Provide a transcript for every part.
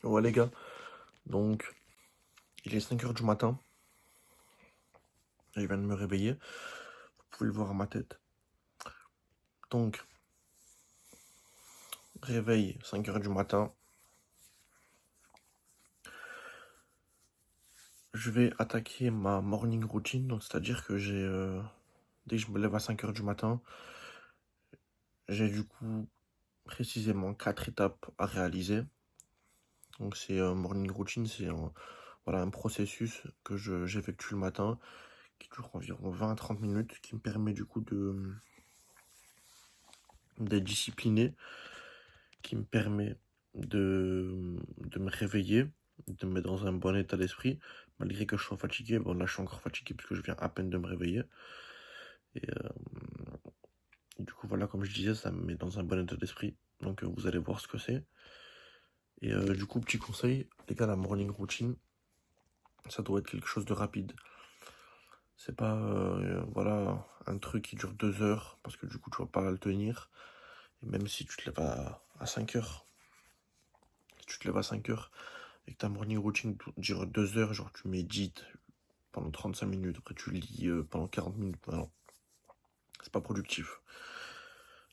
Ouais les gars, donc il est 5 heures du matin, et je viens de me réveiller, vous pouvez le voir à ma tête. Donc, réveil, 5 heures du matin, je vais attaquer ma morning routine, donc c'est-à-dire que dès que je me lève à 5 heures du matin, j'ai du coup précisément 4 étapes à réaliser. Donc c'est morning routine, c'est voilà, un processus que j'effectue le matin, qui dure environ 20 à 30 minutes, qui me permet du coup d'être discipliné, qui me permet de me réveiller, de me mettre dans un bon état d'esprit, malgré que je sois fatigué. Bon, là, je suis encore fatigué parce que je viens à peine de me réveiller. Et du coup, voilà, comme je disais, ça me met dans un bon état d'esprit. Donc, vous allez voir ce que c'est. Et du coup, petit conseil, les gars, la morning routine, ça doit être quelque chose de rapide. C'est pas, voilà, un truc qui dure 2 heures, parce que du coup, tu vas pas le tenir. Et même si tu te lèves à 5 heures, si tu te lèves à 5 heures, et que ta morning routine dure 2 heures, genre tu médites pendant 35 minutes, après tu lis pendant 40 minutes, non, c'est pas productif.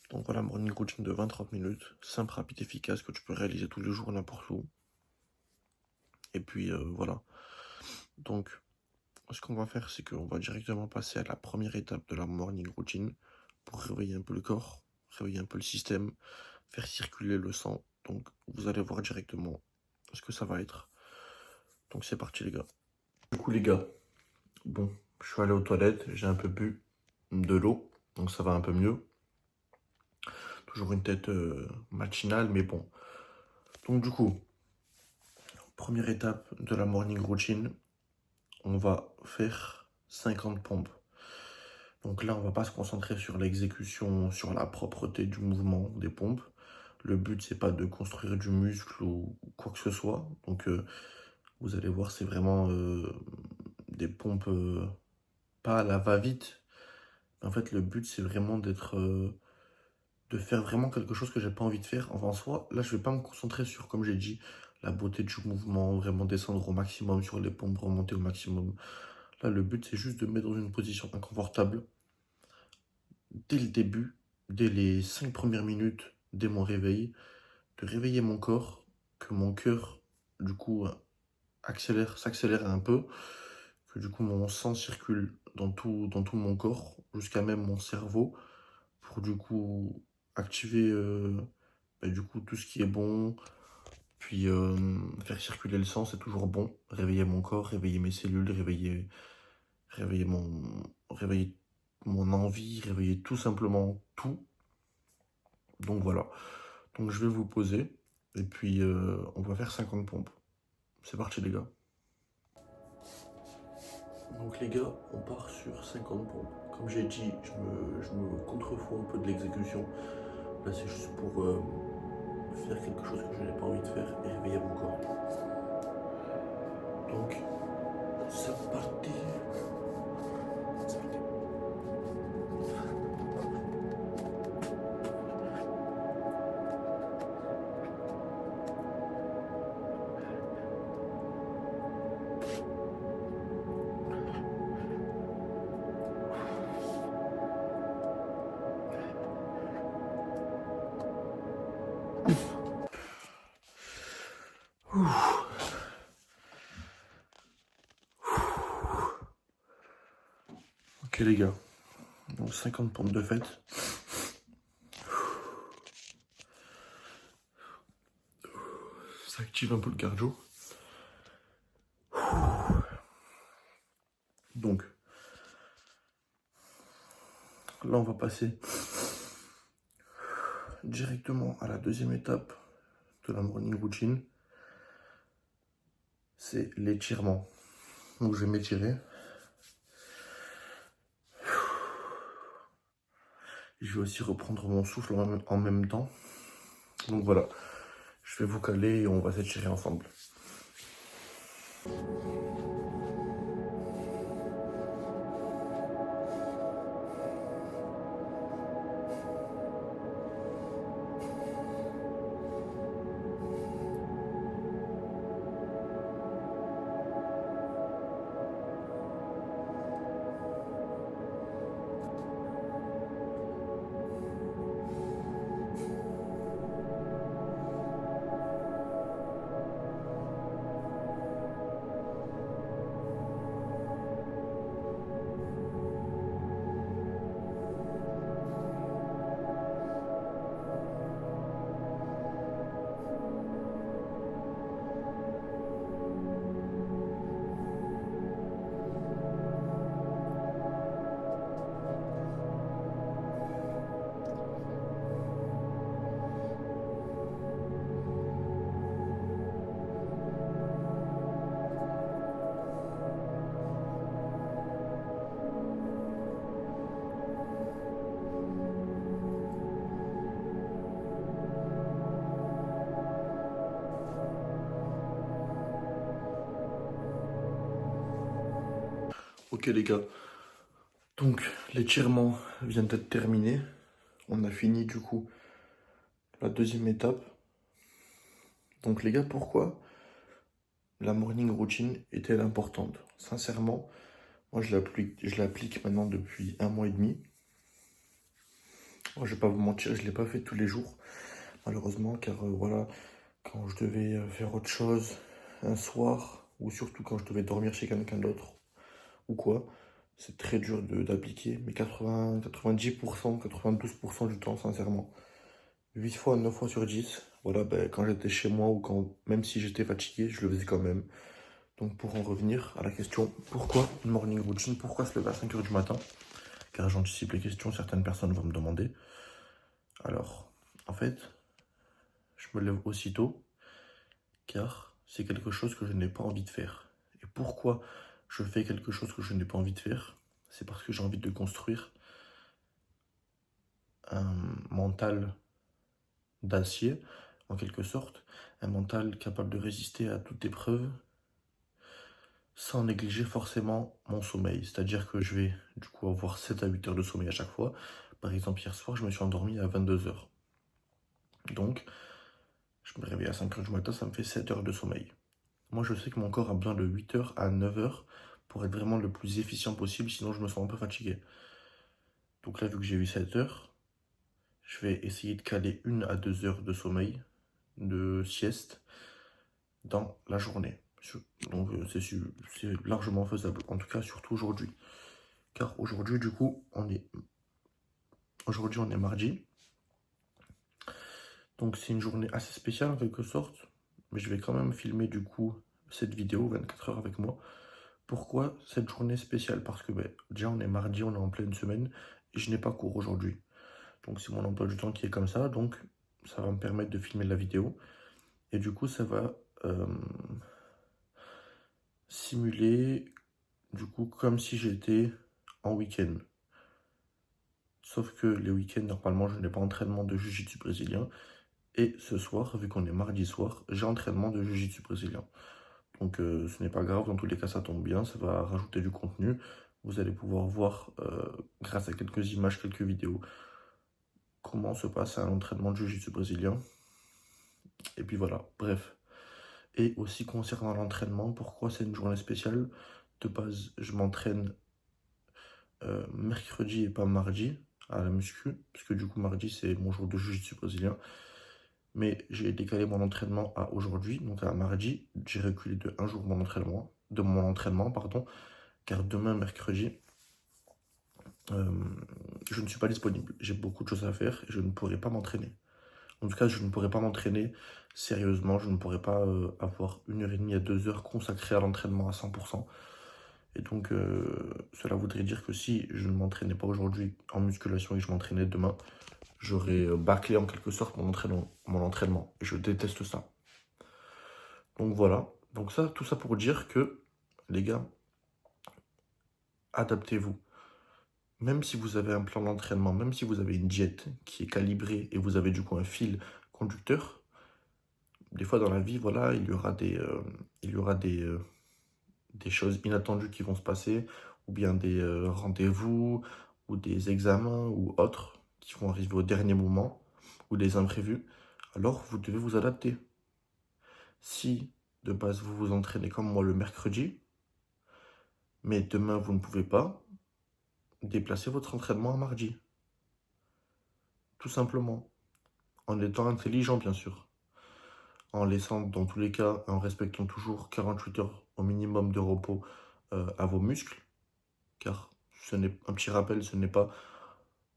Donc voilà, morning routine de 20-30 minutes, simple, rapide, efficace, que tu peux réaliser tous les jours, n'importe où. Et puis voilà. Donc, ce qu'on va faire, c'est qu'on va directement passer à la première étape de la morning routine pour réveiller un peu le corps, réveiller un peu le système, faire circuler le sang. Donc, vous allez voir directement ce que ça va être. Donc, c'est parti, les gars. Du coup, les gars, bon, je suis allé aux toilettes, j'ai un peu bu de l'eau, donc ça va un peu mieux. Toujours une tête matinale, mais bon. Donc du coup, première étape de la morning routine, on va faire 50 pompes. Donc là, on va pas se concentrer sur l'exécution, sur la propreté du mouvement des pompes. Le but, c'est pas de construire du muscle ou quoi que ce soit. Donc vous allez voir, c'est vraiment des pompes pas à la va-vite. En fait, le but, c'est vraiment de faire vraiment quelque chose que j'ai pas envie de faire. Enfin, en soi, là, je vais pas me concentrer sur, comme j'ai dit, la beauté du mouvement, vraiment descendre au maximum sur les pompes, remonter au maximum. Là, le but, c'est juste de me mettre dans une position inconfortable. Dès le début, dès les 5 premières minutes, dès mon réveil, de réveiller mon corps, que mon cœur, du coup, s'accélère un peu, que du coup, mon sang circule dans tout mon corps, jusqu'à même mon cerveau, pour du coup activer du coup tout ce qui est bon, puis faire circuler le sang, c'est toujours bon. Réveiller mon corps, réveiller mes cellules, réveiller réveiller mon envie, réveiller tout simplement tout. Donc voilà. Donc je vais vous poser et puis on va faire 50 pompes. C'est parti les gars. Donc les gars, on part sur 50 pompes. Comme j'ai dit, je me contrefous un peu de l'exécution. Là c'est juste pour faire quelque chose que je n'ai pas envie de faire et réveiller mon corps. Donc, c'est parti. Ok les gars, donc 50 pompes de fête. Ça active un peu le cardio. Donc, là on va passer directement à la deuxième étape de la morning routine. C'est l'étirement. Donc je vais m'étirer. Je vais aussi reprendre mon souffle en même temps. Donc voilà, je vais vous caler et on va s'étirer ensemble. Ok les gars, donc l'étirement vient d'être terminé. On a fini du coup la deuxième étape. Donc les gars, pourquoi la morning routine est-elle importante? Sincèrement, moi je l'applique maintenant depuis 1 mois et demi. Moi, je vais pas vous mentir, je ne l'ai pas fait tous les jours, malheureusement, car voilà, quand je devais faire autre chose un soir, ou surtout quand je devais dormir chez quelqu'un d'autre, ou quoi, c'est très dur d'appliquer, mais 80, 90%, 92% du temps, sincèrement. 8 fois, 9 fois sur 10, voilà, ben, quand j'étais chez moi ou quand, même si j'étais fatigué, je le faisais quand même. Donc pour en revenir à la question, pourquoi une morning routine? Pourquoi se lever à 5 heures du matin? Car j'anticipe les questions, certaines personnes vont me demander. Alors, en fait, je me lève aussitôt, car c'est quelque chose que je n'ai pas envie de faire. Et pourquoi je fais quelque chose que je n'ai pas envie de faire? C'est parce que j'ai envie de construire un mental d'acier, en quelque sorte, un mental capable de résister à toute épreuve, sans négliger forcément mon sommeil. C'est-à-dire que je vais du coup avoir 7 à 8 heures de sommeil à chaque fois. Par exemple, hier soir, je me suis endormi à 22 heures. Donc, je me réveille à 5 heures du matin, ça me fait 7 heures de sommeil. Moi, je sais que mon corps a besoin de 8 heures à 9 heures pour être vraiment le plus efficient possible, sinon je me sens un peu fatigué. Donc là, vu que j'ai eu 7 heures, je vais essayer de caler 1 à 2 heures de sommeil, de sieste, dans la journée. Donc c'est largement faisable, en tout cas surtout aujourd'hui. Car aujourd'hui, du coup, aujourd'hui on est mardi. Donc c'est une journée assez spéciale en quelque sorte. Mais je vais quand même filmer du coup cette vidéo 24 heures avec moi. Pourquoi cette journée spéciale? Parce que ben, déjà on est mardi, on est en pleine semaine et je n'ai pas cours aujourd'hui. Donc c'est mon emploi du temps qui est comme ça. Donc ça va me permettre de filmer la vidéo. Et du coup ça va simuler du coup comme si j'étais en week-end. Sauf que les week-ends, normalement, je n'ai pas entraînement de jiu-jitsu brésilien. Et ce soir, vu qu'on est mardi soir, j'ai entraînement de jiu-jitsu brésilien. Donc ce n'est pas grave, dans tous les cas ça tombe bien, ça va rajouter du contenu. Vous allez pouvoir voir, grâce à quelques images, quelques vidéos, comment se passe un entraînement de jiu-jitsu brésilien. Et puis voilà, bref. Et aussi concernant l'entraînement, pourquoi c'est une journée spéciale? De base, je m'entraîne mercredi et pas mardi à la muscu, parce que du coup mardi c'est mon jour de jiu-jitsu brésilien. Mais j'ai décalé mon entraînement à aujourd'hui, donc à mardi. J'ai reculé de un jour mon entraînement, pardon, car demain, mercredi, euh, je ne suis pas disponible. J'ai beaucoup de choses à faire et je ne pourrai pas m'entraîner. En tout cas, je ne pourrai pas m'entraîner sérieusement. Je ne pourrai pas avoir 1 heure et demie à 2 heures consacrées à l'entraînement à 100%. Et donc, cela voudrait dire que si je ne m'entraînais pas aujourd'hui en musculation et que je m'entraînais demain, j'aurais bâclé en quelque sorte mon entraînement. Et je déteste ça. Donc voilà. Donc ça, tout ça pour dire que, les gars, adaptez-vous. Même si vous avez un plan d'entraînement, même si vous avez une diète qui est calibrée et vous avez du coup un fil conducteur, des fois dans la vie, voilà, il y aura des choses inattendues qui vont se passer, ou bien des rendez-vous, ou des examens, ou autres, qui vont arriver au dernier moment, ou des imprévus. Alors, vous devez vous adapter. Si, de base, vous vous entraînez comme moi le mercredi, mais demain, vous ne pouvez pas, déplacez votre entraînement à mardi. Tout simplement. En étant intelligent, bien sûr. En laissant, dans tous les cas, en respectant toujours 48 heures au minimum de repos à vos muscles. Car, un petit rappel, ce n'est pas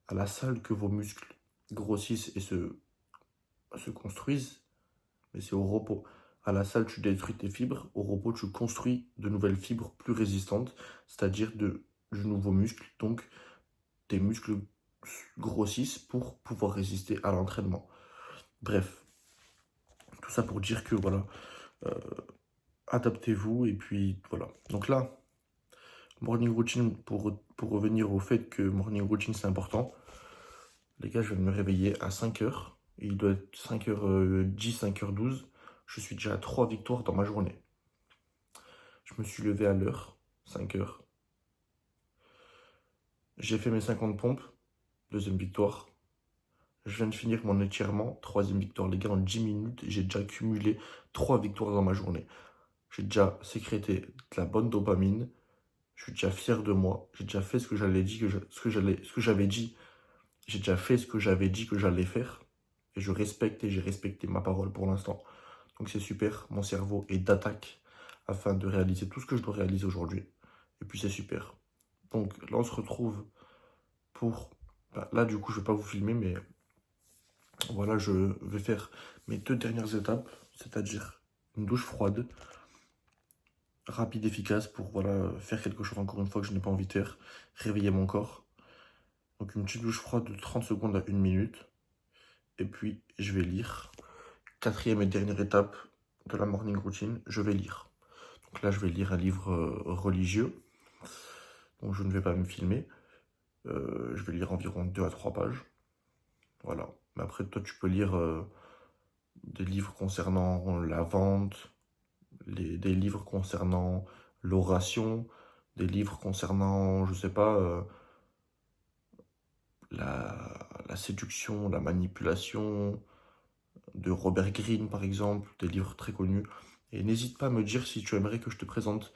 à la salle que vos muscles grossissent et se construisent, mais c'est au repos. À la salle, tu détruis tes fibres. Au repos, tu construis de nouvelles fibres plus résistantes, c'est-à-dire de nouveaux muscles. Donc, tes muscles grossissent pour pouvoir résister à l'entraînement. Bref, tout ça pour dire que voilà, adaptez-vous et puis voilà. Donc là, morning routine, pour revenir au fait que morning routine c'est important, les gars, je vais me réveiller à 5 heures. Il doit être 5h10, 5h12. Je suis déjà à 3 victoires dans ma journée. Je me suis levé à l'heure, 5 heures. J'ai fait mes 50 pompes, deuxième victoire. Je viens de finir mon étirement, troisième victoire. Les gars, en 10 minutes, j'ai déjà cumulé 3 victoires dans ma journée. J'ai déjà sécrété de la bonne dopamine. Je suis déjà fier de moi. J'ai déjà fait ce que j'allais dit, ce que j'avais dit. J'ai déjà fait ce que j'avais dit que j'allais faire. Et je respecte et j'ai respecté ma parole pour l'instant. Donc c'est super. Mon cerveau est d'attaque afin de réaliser tout ce que je dois réaliser aujourd'hui. Et puis c'est super. Donc là, on se retrouve pour... bah, là, du coup, je vais pas vous filmer, mais voilà, je vais faire mes 2 dernières étapes, c'est-à-dire une douche froide, rapide, efficace, pour voilà, faire quelque chose encore une fois que je n'ai pas envie de faire, réveiller mon corps. Donc une petite douche froide de 30 secondes à 1 minute. Et puis, je vais lire. Quatrième et dernière étape de la morning routine, je vais lire. Donc là, je vais lire un livre religieux. Donc je ne vais pas me filmer. Je vais lire environ 2 à 3 pages. Voilà. Mais après, toi, tu peux lire des livres concernant la vente, des livres concernant l'oration, des livres concernant, je sais pas, la séduction, la manipulation, de Robert Greene par exemple, des livres très connus. Et n'hésite pas à me dire si tu aimerais que je te présente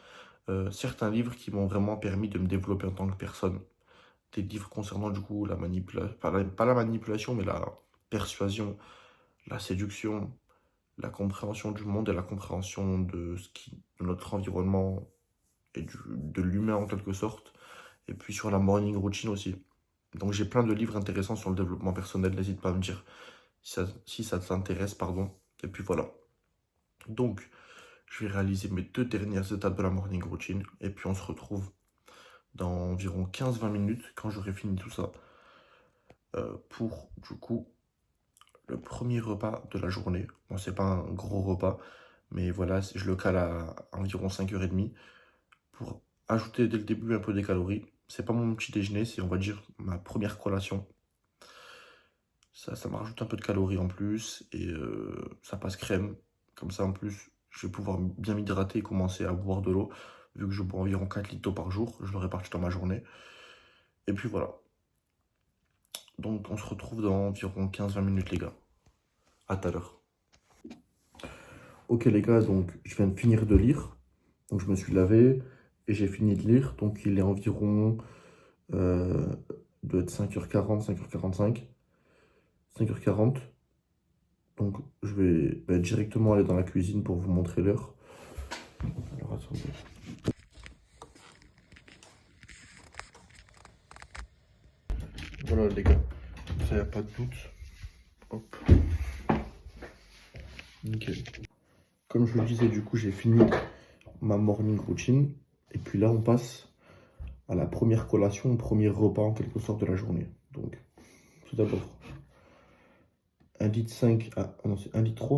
certains livres qui m'ont vraiment permis de me développer en tant que personne. Des livres concernant du coup la manipulation, pas la manipulation, mais la persuasion, la séduction, la compréhension du monde et la compréhension de notre environnement et de l'humain en quelque sorte. Et puis sur la morning routine aussi. Donc j'ai plein de livres intéressants sur le développement personnel, n'hésite pas à me dire si ça t'intéresse, pardon. Et puis voilà. Donc, je vais réaliser mes 2 dernières étapes de la morning routine. Et puis on se retrouve dans environ 15-20 minutes quand j'aurai fini tout ça. Pour du coup le premier repas de la journée. Bon, c'est pas un gros repas, mais voilà, je le cale à environ 5h30 pour ajouter dès le début un peu des calories. C'est pas mon petit déjeuner, c'est on va dire ma première collation. Ça me rajoute un peu de calories en plus et ça passe crème. Comme ça en plus, je vais pouvoir bien m'hydrater et commencer à boire de l'eau. Vu que je bois environ 4 litres d'eau par jour, je le répartis dans ma journée. Et puis voilà. Donc on se retrouve dans environ 15-20 minutes les gars. À tout à l'heure. Ok les gars, donc je viens de finir de lire. Donc je me suis lavé et j'ai fini de lire. Donc il est environ euh, doit être 5h40, 5h45, 5h40. Donc je vais directement aller dans la cuisine pour vous montrer l'heure. Alors attendez. Voilà les gars, ça y a pas de doute. Hop, nickel. Comme je le disais, du coup j'ai fini ma morning routine. Et puis là on passe à la première collation, au premier repas en quelque sorte de la journée. Donc tout d'abord 1,5 litre, ah non c'est 1,3 litre,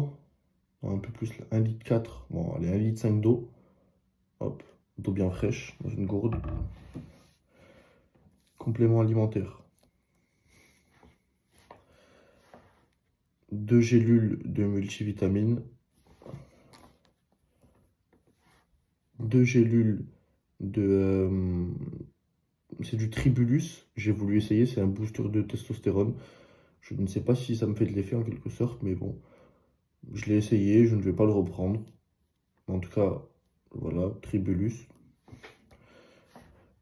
non, un peu plus là, 1,4 litre, bon allez 1,5 litre d'eau. Hop, d'eau bien fraîche dans une gourde. Complément alimentaire. 2 gélules de multivitamines. 2 gélules de... c'est du Tribulus. J'ai voulu essayer, c'est un booster de testostérone. Je ne sais pas si ça me fait de l'effet en quelque sorte, mais bon. Je l'ai essayé, je ne vais pas le reprendre. En tout cas, voilà, Tribulus.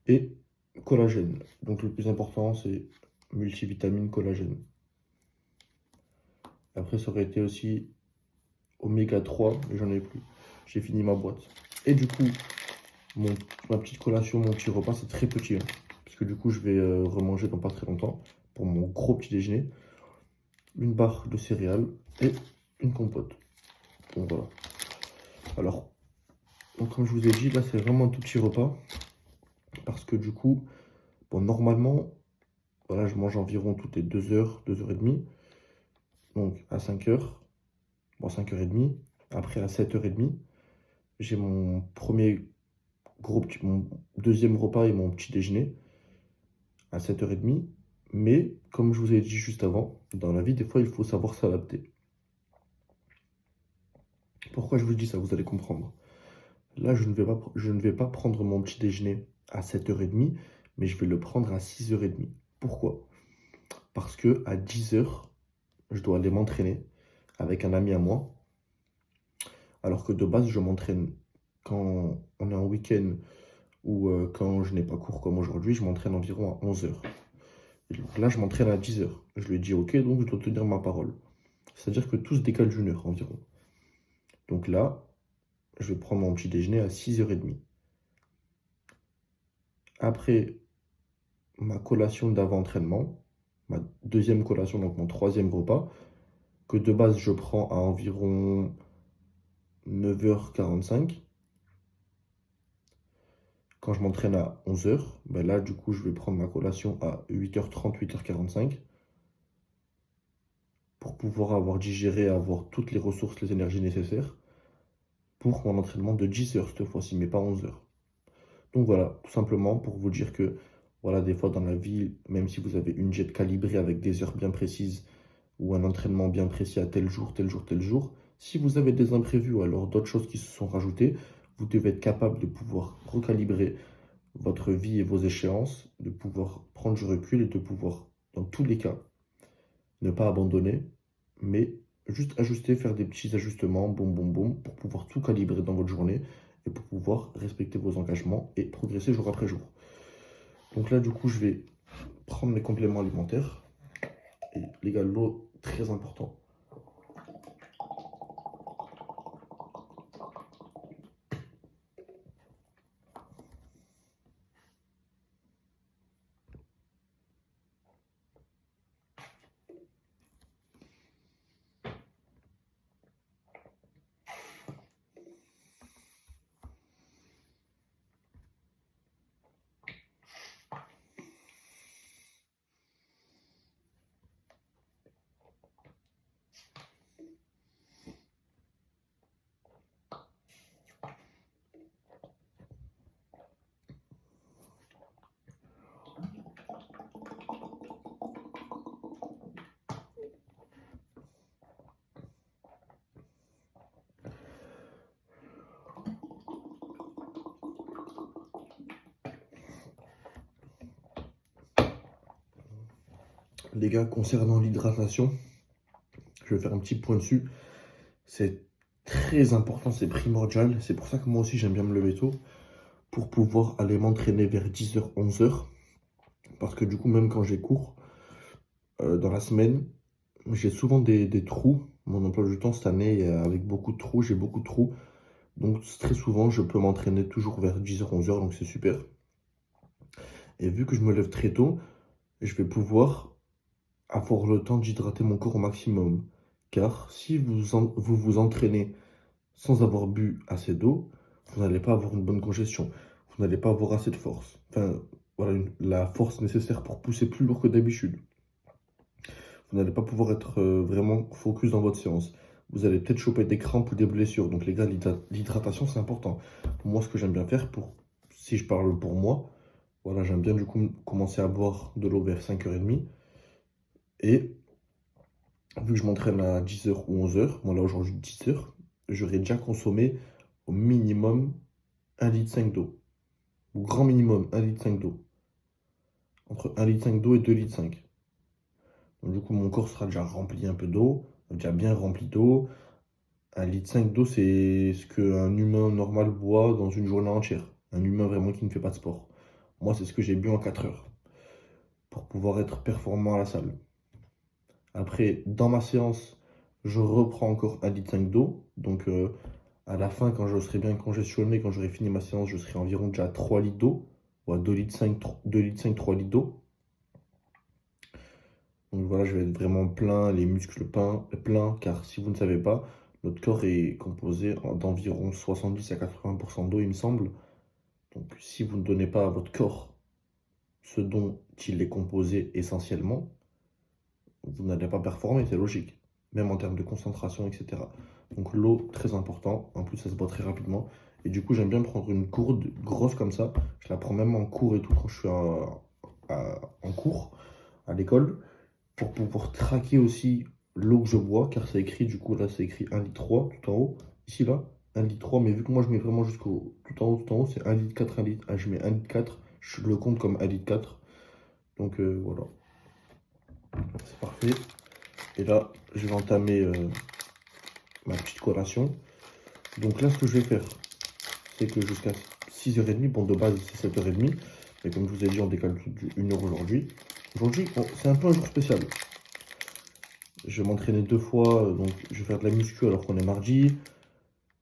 Et collagène. Donc le plus important, c'est multivitamine collagène. Après, ça aurait été aussi oméga 3, mais j'en ai plus. J'ai fini ma boîte. Et du coup, ma petite collation, mon petit repas, c'est très petit. Hein, parce que du coup, je vais remanger dans pas très longtemps pour mon gros petit déjeuner. Une barre de céréales et une compote. Donc voilà. Alors, donc, comme je vous ai dit, là, c'est vraiment un tout petit repas. Parce que du coup, bon, normalement, voilà, je mange environ toutes les 2 heures, 2h30. Donc à 5h, bon 5h30. Après à 7h30, j'ai mon premier mon deuxième repas et mon petit déjeuner à 7h30. Mais comme je vous ai dit juste avant, dans la vie, des fois, il faut savoir s'adapter. Pourquoi je vous dis ça, vous allez comprendre. Là, je ne vais pas prendre mon petit déjeuner à 7h30, mais je vais le prendre à 6h30. Pourquoi? Parce que à 10h, je dois aller m'entraîner avec un ami à moi, alors que de base, je m'entraîne quand on est en week-end ou quand je n'ai pas cours comme aujourd'hui, je m'entraîne environ à 11h. Et donc là, je m'entraîne à 10h. Je lui ai dit OK, donc je dois tenir ma parole. C'est-à-dire que tout se décale d'une heure environ. Donc là, je vais prendre mon petit déjeuner à 6h30. Après ma collation d'avant-entraînement, ma deuxième collation, donc mon troisième repas, que de base je prends à environ 9h45. Quand je m'entraîne à 11h, ben là du coup je vais prendre ma collation à 8h30, 8h45 pour pouvoir avoir digéré, avoir toutes les ressources, les énergies nécessaires pour mon entraînement de 10h cette fois-ci, mais pas 11h. Donc voilà, tout simplement pour vous dire que voilà, des fois dans la vie, même si vous avez une jet calibrée avec des heures bien précises ou un entraînement bien précis à tel jour, tel jour, tel jour, si vous avez des imprévus ou alors d'autres choses qui se sont rajoutées, vous devez être capable de pouvoir recalibrer votre vie et vos échéances, de pouvoir prendre du recul et de pouvoir, dans tous les cas, ne pas abandonner, mais juste ajuster, faire des petits ajustements, boum, boum, boum, pour pouvoir tout calibrer dans votre journée et pour pouvoir respecter vos engagements et progresser jour après jour. Donc là, du coup, je vais prendre mes compléments alimentaires. Et les gars, l'eau, très important. Les gars, concernant l'hydratation, je vais faire un petit point dessus. C'est très important, c'est primordial. C'est pour ça que moi aussi, j'aime bien me lever tôt pour pouvoir aller m'entraîner vers 10h, 11h. Parce que du coup, même quand j'ai cours, dans la semaine, j'ai souvent des trous. Mon emploi du temps cette année, avec beaucoup de trous, j'ai beaucoup de trous. Donc très souvent, je peux m'entraîner toujours vers 10h, 11h, donc c'est super. Et vu que je me lève très tôt, je vais pouvoir avoir le temps d'hydrater mon corps au maximum. Car si vous vous entraînez sans avoir bu assez d'eau, vous n'allez pas avoir une bonne congestion. Vous n'allez pas avoir assez de force. Enfin, voilà, la force nécessaire pour pousser plus lourd que d'habitude. Vous n'allez pas pouvoir être vraiment focus dans votre séance. Vous allez peut-être choper des crampes ou des blessures. Donc les gars, l'hydratation, c'est important. Moi, ce que j'aime bien faire, si je parle pour moi, voilà, j'aime bien du coup commencer à boire de l'eau vers 5h30. Et vu que je m'entraîne à 10h ou 11h, moi là aujourd'hui 10h, j'aurais déjà consommé au minimum 1,5 litre d'eau. Au grand minimum 1,5 litre d'eau. Entre 1,5 litre d'eau et 2,5 litres. Donc du coup mon corps sera déjà rempli un peu d'eau, déjà bien rempli d'eau. 1,5 litre d'eau, c'est ce qu'un humain normal boit dans une journée entière. Un humain vraiment qui ne fait pas de sport. Moi c'est ce que j'ai bu en 4 heures pour pouvoir être performant à la salle. Après, dans ma séance, je reprends encore 1,5 litre d'eau. Donc, à la fin, quand je serai bien congestionné, quand j'aurai fini ma séance, je serai environ déjà à 3 litres d'eau. Ou à 2,5 litres, 3 litres d'eau. Donc voilà, je vais être vraiment plein, les muscles pleins, car si vous ne savez pas, notre corps est composé d'environ 70 à 80% d'eau, il me semble. Donc si vous ne donnez pas à votre corps ce dont il est composé essentiellement, vous n'allez pas performer, c'est logique. Même en termes de concentration, etc. Donc l'eau, très important. En plus, ça se boit très rapidement. Et du coup, j'aime bien prendre une gourde grosse comme ça. Je la prends même en cours et tout quand je suis en cours à l'école. Pour pouvoir traquer aussi l'eau que je bois. Car c'est écrit, du coup, là, c'est écrit 1,3 litre tout en haut. Ici, là, 1,3 litre. Mais vu que moi, je mets vraiment jusqu'au tout en haut, c'est 1,4 litre, 1 litre. Ah, je mets 1,4 litre. Je le compte comme Elite 4. Donc voilà, c'est parfait. Et là, je vais entamer ma petite collation. Donc là, ce que je vais faire, c'est que jusqu'à 6h30, bon de base c'est 7h30, mais comme je vous ai dit, on décale une heure aujourd'hui. Aujourd'hui, c'est un peu un jour spécial. Je vais m'entraîner 2 fois, donc je vais faire de la muscu alors qu'on est mardi.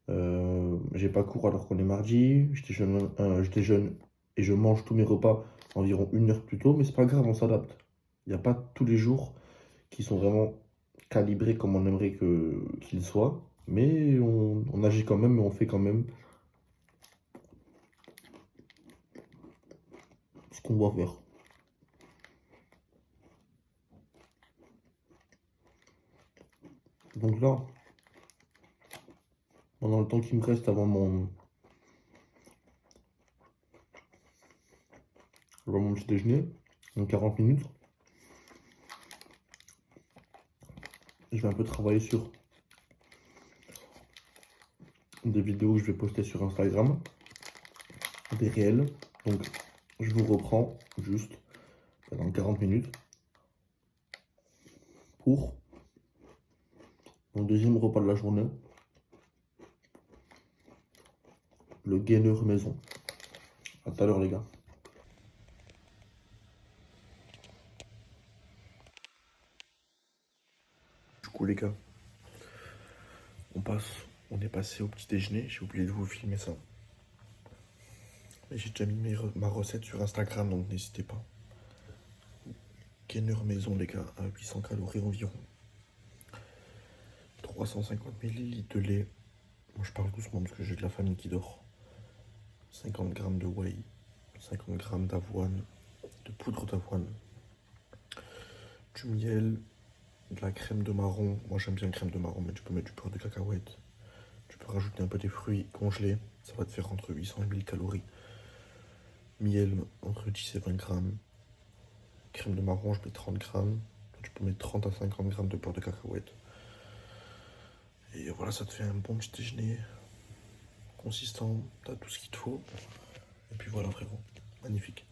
J'ai pas cours alors qu'on est mardi. Je déjeune et je mange tous mes repas environ 1 heure plus tôt, mais c'est pas grave, on s'adapte. Il n'y a pas tous les jours qui sont vraiment calibrés comme on aimerait qu'ils soient, mais on agit quand même et on fait quand même ce qu'on doit faire. Donc là, pendant le temps qui me reste avant mon petit déjeuner, donc 40 minutes, je vais un peu travailler sur des vidéos que je vais poster sur Instagram, des réels. Donc je vous reprends juste pendant 40 minutes pour mon deuxième repas de la journée, le gainer maison. À tout à l'heure les gars. Du coup les gars, on est passé au petit déjeuner, j'ai oublié de vous filmer ça. Mais j'ai déjà mis ma recette sur Instagram, donc n'hésitez pas. Gainer maison les gars, à 800 calories environ. 350 ml de lait. Moi je parle doucement parce que j'ai de la famille qui dort. 50 g de whey, 50 g d'avoine, de poudre d'avoine, du miel, de la crème de marron. Moi j'aime bien crème de marron, mais tu peux mettre du beurre de cacahuète. Tu peux rajouter un peu des fruits congelés. Ça va te faire entre 800 et 1000 calories. Miel entre 10 et 20 grammes. Crème de marron, je mets 30 grammes. Tu peux mettre 30 à 50 grammes de beurre de cacahuète. Et voilà, ça te fait un bon petit déjeuner consistant. T'as tout ce qu'il te faut. Et puis voilà, frérot. Magnifique.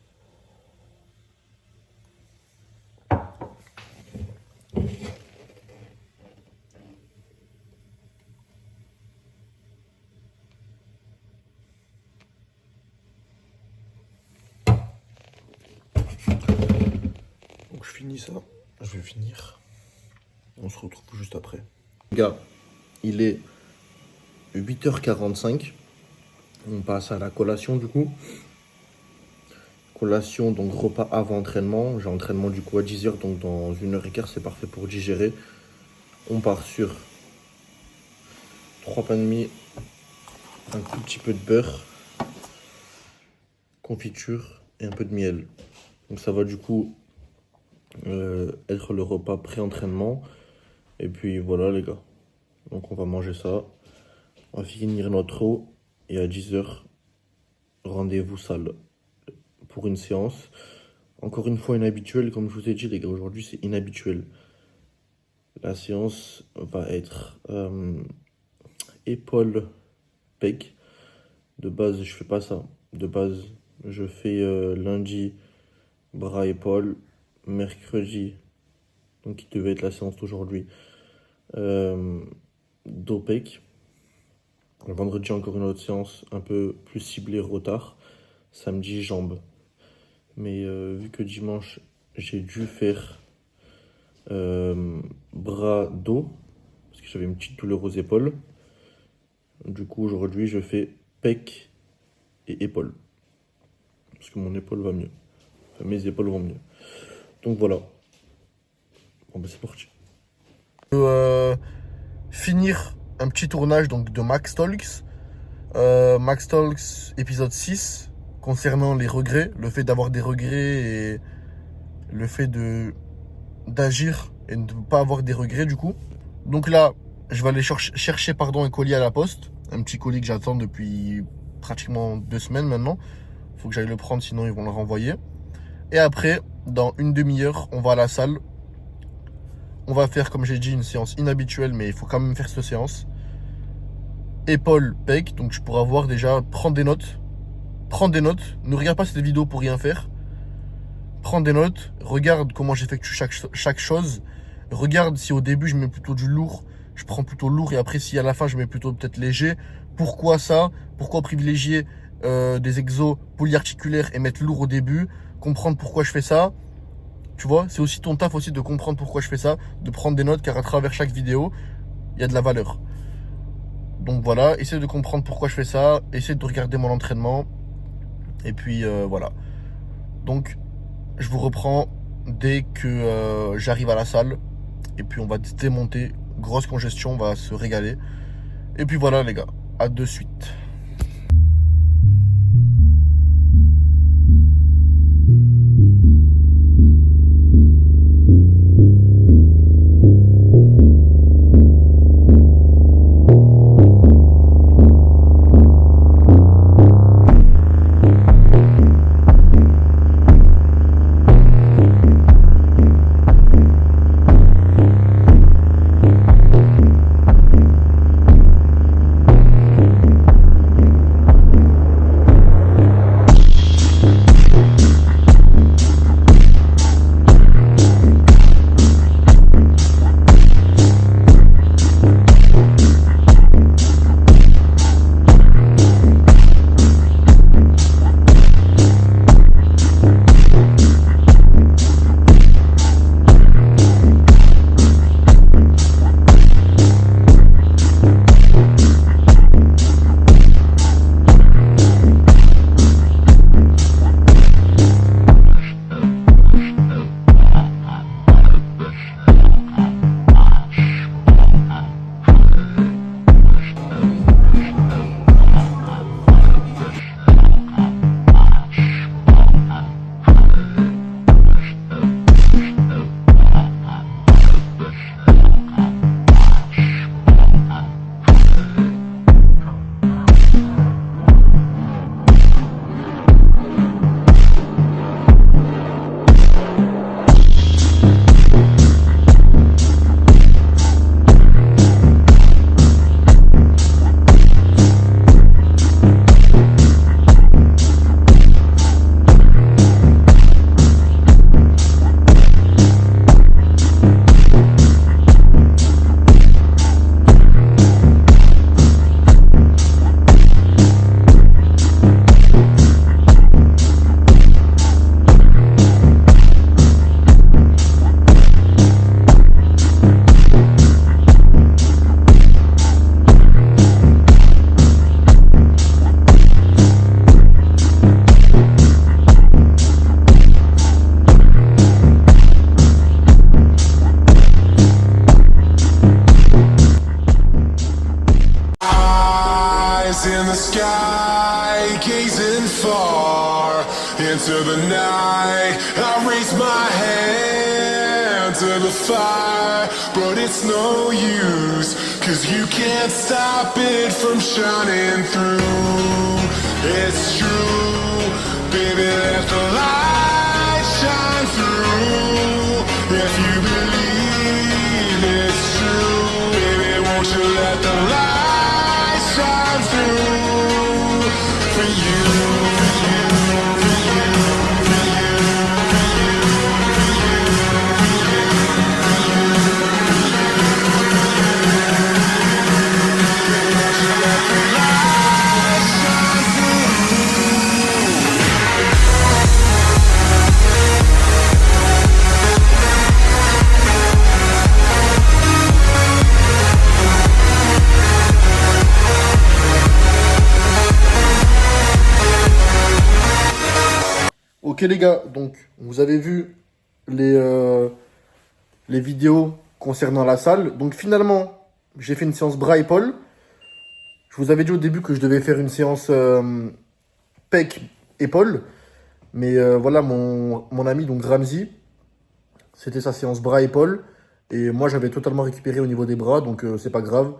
Donc je finis ça. Je vais finir. On se retrouve juste après. Les gars, il est 8h45. On passe à la collation du coup. Collation, donc repas avant entraînement. J'ai entraînement du coup à 10h, donc dans 1h15, c'est parfait pour digérer. On part sur 3 pains de mie, un tout petit peu de beurre, confiture et un peu de miel. Donc ça va du coup être le repas pré-entraînement. Et puis voilà les gars. Donc on va manger ça. On va finir notre eau. Et à 10h, rendez-vous salle pour une séance. Encore une fois inhabituelle, comme je vous ai dit les gars, aujourd'hui c'est inhabituel. La séance va être épaule pec. De base je fais pas ça. De base je fais lundi bras épaule, mercredi, donc qui devait être la séance d'aujourd'hui, dos pec. Le vendredi encore une autre séance un peu plus ciblée retard. Samedi jambes. Mais vu que dimanche j'ai dû faire bras dos parce que j'avais une petite douleur aux épaules. Du coup aujourd'hui je fais pec et épaules parce que mon épaule va mieux. Enfin, mes épaules vont mieux. Donc voilà. Bon bah c'est parti. Finir un petit tournage donc de Max Talks. Max Talks épisode 6 concernant les regrets, le fait d'avoir des regrets et le fait d'agir et de ne pas avoir des regrets du coup. Donc là, je vais aller chercher un colis à la poste, un petit colis que j'attends depuis pratiquement 2 semaines maintenant. Faut que j'aille le prendre sinon ils vont le renvoyer. Et après, dans une demi-heure, on va à la salle. On va faire, comme j'ai dit, une séance inhabituelle, mais il faut quand même faire cette séance. Épaule, pec, donc je pourrai avoir déjà, prendre des notes prends des notes, ne regarde pas cette vidéo pour rien faire. Prends des notes, regarde comment j'effectue chaque chose. Regarde si au début je mets plutôt du lourd, je prends plutôt lourd et après si à la fin je mets plutôt peut-être léger. Pourquoi ça? Pourquoi privilégier des exos polyarticulaires et mettre lourd au début? Comprendre pourquoi je fais ça. Tu vois, c'est aussi ton taf aussi de comprendre pourquoi je fais ça, de prendre des notes car à travers chaque vidéo, il y a de la valeur. Donc voilà, essaie de comprendre pourquoi je fais ça, essaie de regarder mon entraînement. Et puis voilà. Donc je vous reprends dès que j'arrive à la salle. Et puis on va se démonter. Grosse congestion, on va se régaler. Et puis voilà les gars, à de suite. In the sky, gazing far into the night, I raise my hand to the fire, but it's no use, 'cause you can't stop it from shining through. It's true, baby, let the light shine through. If you believe it's true, baby, won't you let the light shine through for you, for you, for you, for you, for you, won't you let the light shine through. Ok les gars, donc vous avez vu les vidéos concernant la salle. Donc finalement, j'ai fait une séance bras-épaules. Je vous avais dit au début que je devais faire une séance pec-épaule. Mais voilà, mon ami, donc Ramzi, c'était sa séance bras-épaules. Et moi, j'avais totalement récupéré au niveau des bras, donc c'est pas grave.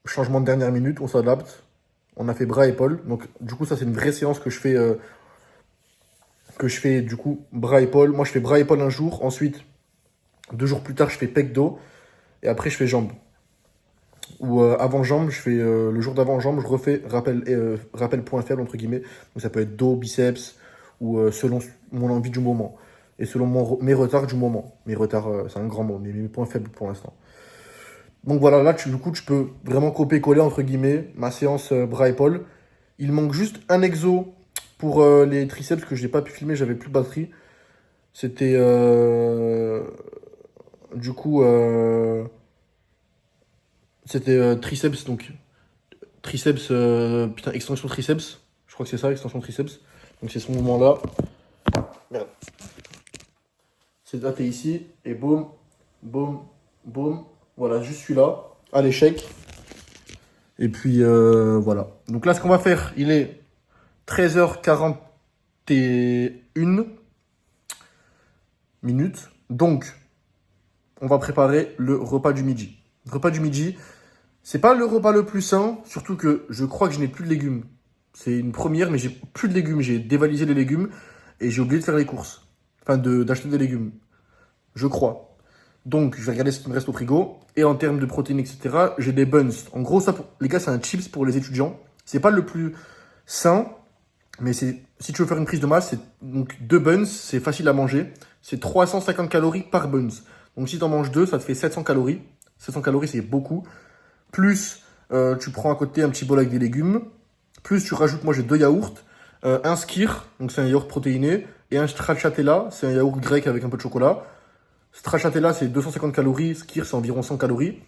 Changement de dernière minute, on s'adapte. On a fait bras-épaules. Donc du coup, ça c'est une vraie séance que je fais du coup bras-épaules. Moi, je fais bras-épaules un jour. Ensuite, 2 jours plus tard, je fais pec-dos. Et après, je fais jambes. Ou avant-jambe, je fais le jour d'avant-jambe, je refais rappel point faible, entre guillemets. Donc ça peut être dos, biceps, ou selon mon envie du moment. Et selon mes retards du moment. Mes retards, c'est un grand mot, mais mes points faibles pour l'instant. Donc voilà, là, du coup, tu peux vraiment copier-coller, entre guillemets, ma séance bras-épaules. Il manque juste un exo pour les triceps que je n'ai pas pu filmer, j'avais plus de batterie. C'était du coup c'était triceps, donc triceps, putain, extension triceps. Je crois que c'est ça, extension triceps. Donc c'est ce mouvement-là. Merde. C'est là, t'es ici, et boum, boum, boum. Voilà, juste celui-là, à l'échec. Et puis voilà. Donc là, ce qu'on va faire, il est 13h41 minutes. Donc, on va préparer le repas du midi. Le repas du midi, c'est pas le repas le plus sain, surtout que je crois que je n'ai plus de légumes. C'est une première, mais j'ai plus de légumes. J'ai dévalisé les légumes et j'ai oublié de faire les courses. Enfin, d'acheter des légumes. Je crois. Donc, je vais regarder ce qui me reste au frigo. Et en termes de protéines, etc., j'ai des buns. En gros, ça, les gars, c'est un chips pour les étudiants. C'est pas le plus sain, mais si tu veux faire une prise de masse, c'est donc 2 buns, c'est facile à manger. C'est 350 calories par buns. Donc, si tu en manges 2, ça te fait 700 calories. 700 calories, c'est beaucoup. Plus, tu prends à côté un petit bol avec des légumes. Plus, tu rajoutes, moi j'ai 2 yaourts. Un skyr, donc c'est un yaourt protéiné. Et un stracciatella, c'est un yaourt grec avec un peu de chocolat. Stracciatella, c'est 250 calories. Skyr, c'est environ 100 calories.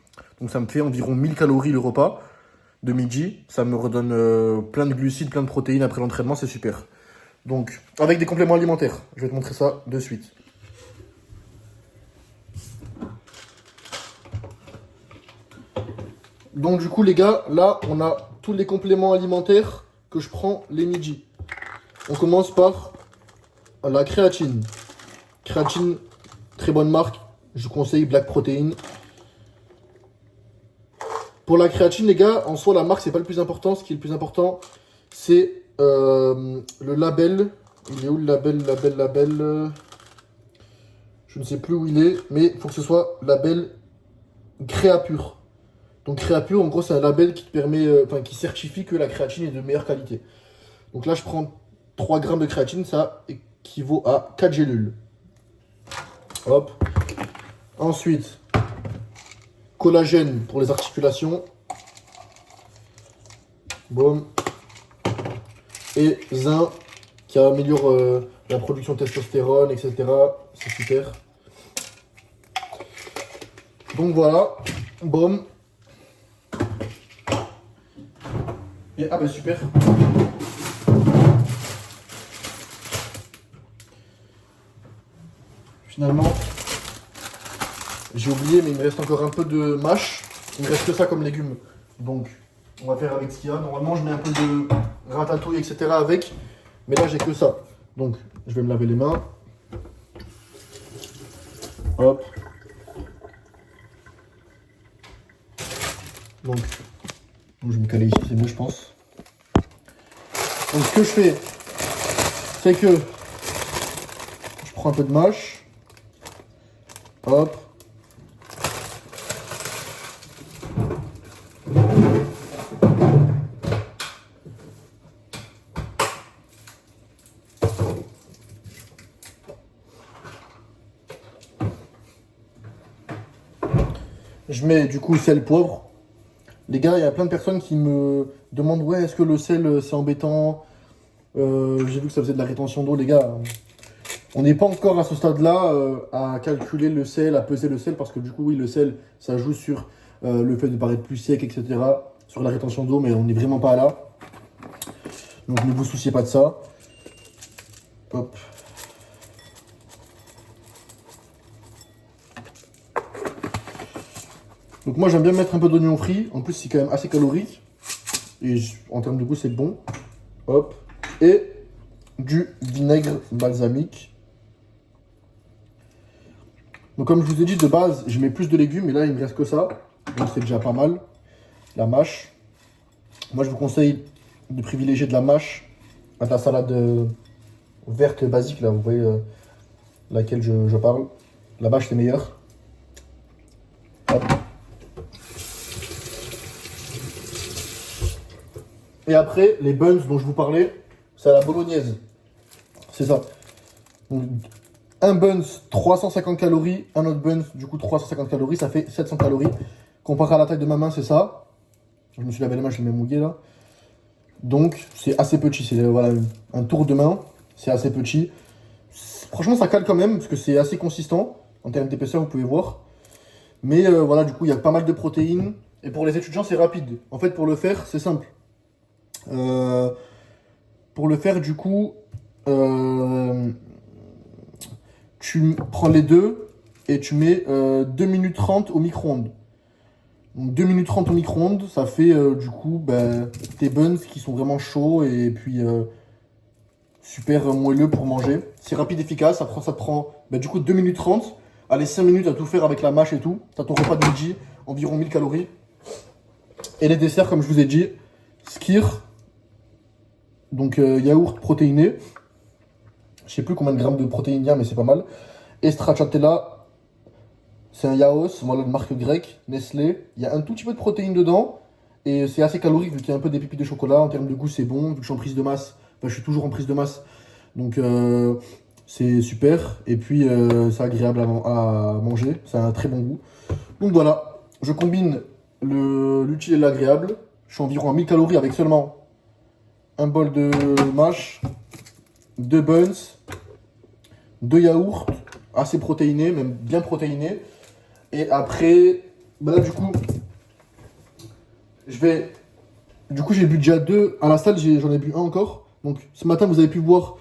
Donc ça me fait environ 1000 calories le repas de midi. Ça me redonne plein de glucides, plein de protéines après l'entraînement, c'est super. Donc, avec des compléments alimentaires. Je vais te montrer ça de suite. Donc du coup les gars, là on a tous les compléments alimentaires que je prends les midis. On commence par la créatine. Créatine, très bonne marque. Je conseille Black Protein. Pour la créatine les gars, en soi la marque c'est pas le plus important. Ce qui est le plus important c'est le label. Il est où le label Je ne sais plus où il est, mais il faut que ce soit label Créapure. Donc Créapure, en gros, c'est un label qui te permet, qui certifie que la créatine est de meilleure qualité. Donc là, je prends 3 grammes de créatine, ça équivaut à 4 gélules. Hop. Ensuite, collagène pour les articulations. Boum. Et zinc qui améliore la production de testostérone, etc. C'est super. Donc voilà. Boum. Et, ah bah super. Finalement, j'ai oublié, mais il me reste encore un peu de mâche. Il me reste que ça comme légumes. Donc, on va faire avec ce qu'il y a. Normalement, je mets un peu de ratatouille, etc. avec. Mais là, j'ai que ça. Donc, je vais me laver les mains. Hop. Donc, je vais me caler ici, c'est mieux, je pense. Donc, ce que je fais, c'est que je prends un peu de mâche. Hop. Je mets du coup sel, poivre. Les gars, il y a plein de personnes qui me demandent ouais, est-ce que le sel c'est embêtant? J'ai vu que ça faisait de la rétention d'eau, les gars. On n'est pas encore à ce stade-là à calculer le sel, à peser le sel, parce que du coup, oui, le sel, ça joue sur le fait de paraître plus sec, etc. Sur la rétention d'eau, mais on n'est vraiment pas là. Donc ne vous souciez pas de ça. Hop. Donc moi j'aime bien mettre un peu d'oignon frit. En plus c'est quand même assez calorique. Et en termes de goût c'est bon. Hop. Et du vinaigre balsamique. Donc comme je vous ai dit de base je mets plus de légumes. Mais là il me reste que ça. Donc c'est déjà pas mal. La mâche. Moi je vous conseille de privilégier de la mâche à de la salade verte basique. Là vous voyez laquelle je parle. La mâche c'est meilleur. Hop. Et après, les buns dont je vous parlais, c'est à la bolognaise. C'est ça. Donc, un buns, 350 calories. Un autre buns, du coup, 350 calories. Ça fait 700 calories. Comparé à la taille de ma main, c'est ça. Je me suis lavé les mains, je les mets mouillées là. Donc, c'est assez petit. C'est voilà, un tour de main. C'est assez petit. Franchement, ça cale quand même, parce que c'est assez consistant. En termes d'épaisseur, vous pouvez voir. Mais voilà, du coup, il y a pas mal de protéines. Et pour les étudiants, c'est rapide. En fait, pour le faire, c'est simple. Pour le faire, du coup, tu prends les deux et tu mets 2 minutes 30 au micro-ondes. Donc 2 minutes 30 au micro-ondes, ça fait du coup tes buns qui sont vraiment chauds et puis super moelleux pour manger. C'est rapide, efficace, ça te prend du coup 2 minutes 30. Allez, 5 minutes à tout faire avec la mâche et tout. T'as ton repas de midi, environ 1000 calories. Et les desserts, comme je vous ai dit, skyr, donc yaourt protéiné. Je sais plus combien de grammes de protéines il y a, mais c'est pas mal. Et stracciatella, c'est un yaourt, voilà, de marque grecque, Nestlé. Il y a un tout petit peu de protéines dedans. Et c'est assez calorique vu qu'il y a un peu des pépites de chocolat. En termes de goût, c'est bon. Vu que je suis en prise de masse, je suis toujours en prise de masse. Donc c'est super. Et puis c'est agréable à manger. C'est un très bon goût. Donc voilà, je combine l'utile et l'agréable. Je suis environ à 1000 calories avec seulement un bol de mâche, 2 buns, 2 yaourts, assez protéinés, même bien protéinés. Et après, là du coup, j'ai bu déjà 2 à la salle, j'en ai bu un encore. Donc ce matin, vous avez pu voir,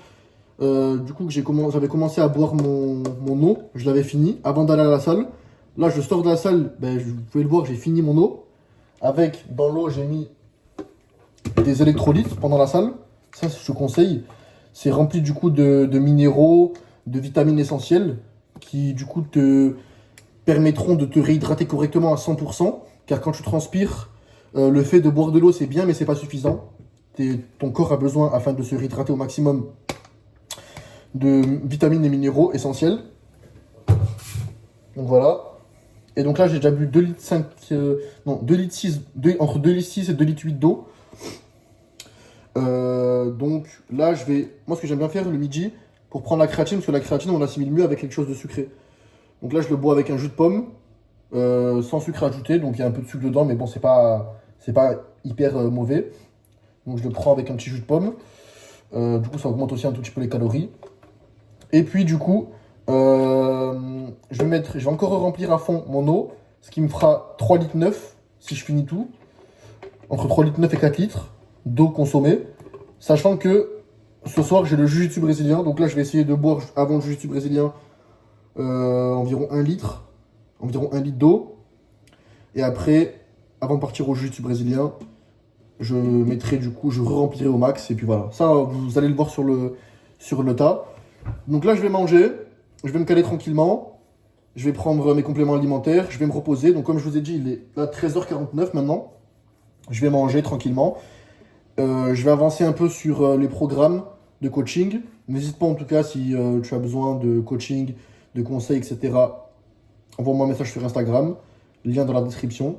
du coup, que j'avais commencé à boire mon eau. Je l'avais fini avant d'aller à la salle. Là, je sors de la salle, vous pouvez le voir, j'ai fini mon eau. Avec, dans l'eau, j'ai mis des électrolytes pendant la salle. Ça, je te conseille. C'est rempli du coup de minéraux, de vitamines essentielles qui du coup te permettront de te réhydrater correctement à 100%. Car quand tu transpires, le fait de boire de l'eau, c'est bien, mais c'est pas suffisant. Ton corps a besoin, afin de se réhydrater au maximum, de vitamines et minéraux essentiels. Donc voilà. Et donc là, j'ai déjà bu 2 litres 5, non, 2 litres 6, entre 2 litres 6 et 2 litres 8 d'eau. Donc là, moi, ce que j'aime bien faire le midi, pour prendre la créatine, parce que la créatine, on l'assimile mieux avec quelque chose de sucré. Donc là, je le bois avec un jus de pomme, sans sucre ajouté. Donc il y a un peu de sucre dedans, mais bon, c'est pas hyper mauvais. Donc je le prends avec un petit jus de pomme. Du coup, ça augmente aussi un tout petit peu les calories. Et puis, du coup, je vais encore remplir à fond mon eau, ce qui me fera 3 litres 9 si je finis tout. Entre 3 litres 9 et 4 litres d'eau consommée. Sachant que ce soir, j'ai le jiu-jitsu brésilien. Donc là, je vais essayer de boire avant le jiu-jitsu brésilien environ 1 litre. Environ 1 litre d'eau. Et après, avant de partir au jiu-jitsu brésilien, je remplirai au max. Et puis voilà. Ça, vous allez le voir sur le tas. Donc là, je vais manger. Je vais me caler tranquillement. Je vais prendre mes compléments alimentaires. Je vais me reposer. Donc comme je vous ai dit, il est là 13h49 maintenant. Je vais manger tranquillement. Je vais avancer un peu sur les programmes de coaching. N'hésite pas en tout cas si tu as besoin de coaching, de conseils, etc. Envoie-moi un message sur Instagram. Lien dans la description.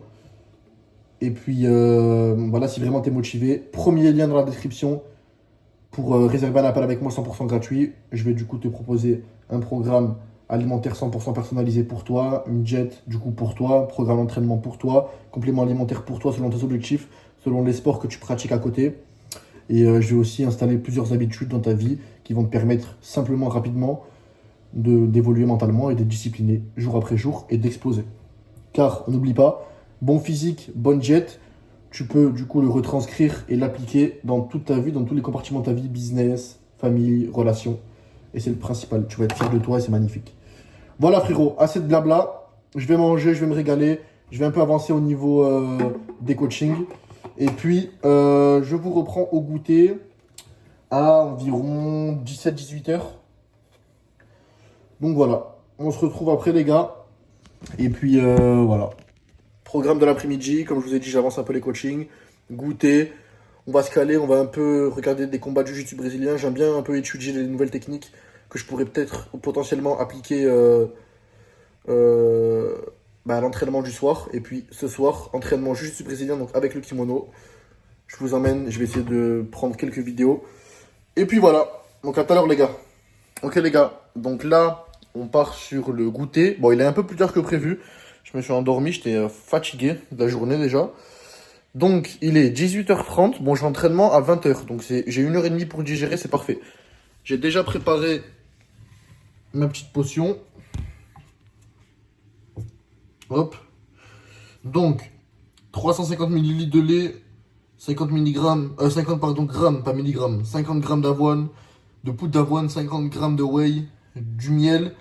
Et puis voilà, si vraiment tu es motivé, premier lien dans la description pour réserver un appel avec moi 100% gratuit. Je vais du coup te proposer un programme alimentaire 100% personnalisé pour toi, une diète du coup pour toi, programme d'entraînement pour toi, complément alimentaire pour toi selon tes objectifs, selon les sports que tu pratiques à côté. Et je vais aussi installer plusieurs habitudes dans ta vie qui vont te permettre simplement, rapidement, d'évoluer mentalement et d'être discipliné jour après jour et d'exploser. Car, n'oublie pas, bon physique, bonne diète, tu peux du coup le retranscrire et l'appliquer dans toute ta vie, dans tous les compartiments de ta vie, business, famille, relations. Et c'est le principal, tu vas être fier de toi et c'est magnifique. Voilà frérot, assez de blabla, je vais manger, je vais me régaler, je vais un peu avancer au niveau des coachings. Et puis, je vous reprends au goûter à environ 17-18 heures. Donc voilà, on se retrouve après les gars. Et puis voilà. Programme de l'après-midi, comme je vous ai dit, j'avance un peu les coachings. Goûter, on va se caler, on va un peu regarder des combats de jiu-jitsu brésilien. J'aime bien un peu étudier les nouvelles techniques que je pourrais peut-être potentiellement appliquer à l'entraînement du soir. Et puis ce soir, entraînement jiu-jitsu brésilien, donc avec le kimono. Je vous emmène, je vais essayer de prendre quelques vidéos. Et puis voilà, donc à tout à l'heure les gars. Ok les gars, donc là, on part sur le goûter. Bon, il est un peu plus tard que prévu. Je me suis endormi, j'étais fatigué de la journée déjà. Donc, il est 18h30. Bon, j'ai entraînement à 20h. Donc, j'ai 1h30 pour digérer, c'est parfait. J'ai déjà préparé ma petite potion. Hop. Donc, 350 ml de lait, 50 mg, 50 pardon, grammes, pas milligrammes, 50 grammes d'avoine, de poudre d'avoine, 50 grammes de whey, du miel,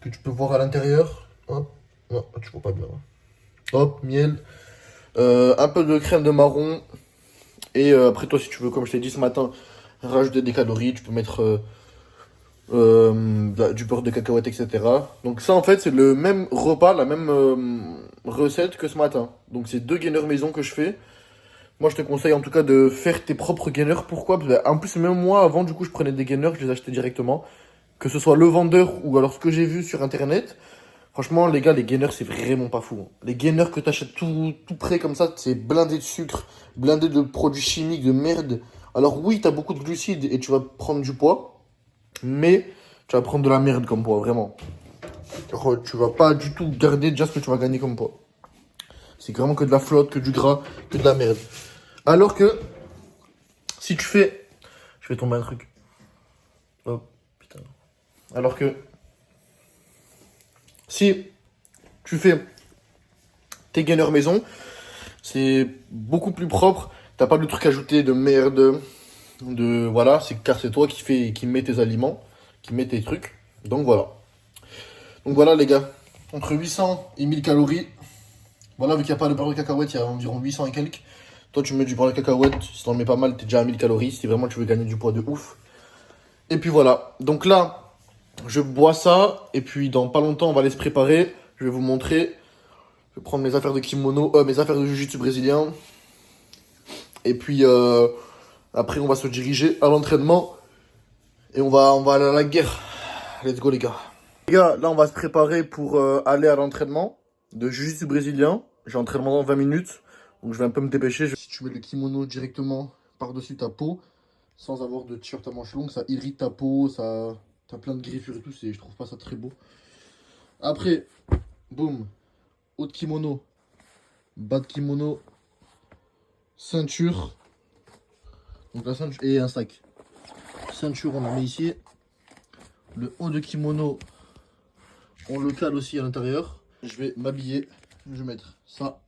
que tu peux voir à l'intérieur. Hop. Non, tu vois pas bien. Hop, miel. Un peu de crème de marron. Et après, toi, si tu veux, comme je t'ai dit ce matin, rajouter des calories, tu peux mettre du beurre de cacahuète, etc. Donc ça, en fait, c'est le même repas, la même recette que ce matin. Donc c'est 2 gainers maison que je fais. Moi, je te conseille en tout cas de faire tes propres gainers. Pourquoi? Parce que, en plus, même moi, avant, du coup, je prenais des gainers, je les achetais directement. Que ce soit le vendeur ou alors ce que j'ai vu sur Internet. Franchement, les gars, les gainers, c'est vraiment pas fou. Les gainers que t'achètes tout prêt comme ça, c'est blindé de sucre, blindé de produits chimiques, de merde. Alors oui, t'as beaucoup de glucides et tu vas prendre du poids, mais tu vas prendre de la merde comme poids, vraiment. Alors, tu vas pas du tout garder déjà ce que tu vas gagner comme poids. C'est vraiment que de la flotte, que du gras, que de la merde. Alors que, si tu fais... Je vais tomber un truc. Oh, putain. Alors que... Si tu fais tes gainers maison, c'est beaucoup plus propre. T'as pas de trucs ajoutés de merde. Voilà, car c'est toi qui mets tes aliments, qui mets tes trucs. Donc voilà. Donc voilà les gars. Entre 800 et 1000 calories. Voilà, vu qu'il n'y a pas de beurre de cacahuète, il y a environ 800 et quelques. Toi tu mets du beurre de cacahuète, si t'en mets pas mal, t'es déjà à 1000 calories. Si vraiment tu veux gagner du poids de ouf. Et puis voilà. Donc là, je bois ça, et puis dans pas longtemps, on va aller se préparer. Je vais vous montrer. Je vais prendre mes affaires de kimono, mes affaires de jiu-jitsu brésilien. Et puis, après, on va se diriger à l'entraînement. Et on va aller à la guerre. Let's go, les gars. Les gars, là, on va se préparer pour aller à l'entraînement de jiu-jitsu brésilien. J'ai entraînement dans 20 minutes. Donc, je vais un peu me dépêcher. Si tu mets le kimono directement par-dessus ta peau, sans avoir de t-shirt à manches longues, ça irrite ta peau, ça... T'as plein de griffures et tout, je trouve pas ça très beau. Après, boum, haut de kimono, bas de kimono, ceinture. Donc la ceinture et un sac. Ceinture, on la met ici. Le haut de kimono, on le cale aussi à l'intérieur. Je vais m'habiller, je vais mettre ça,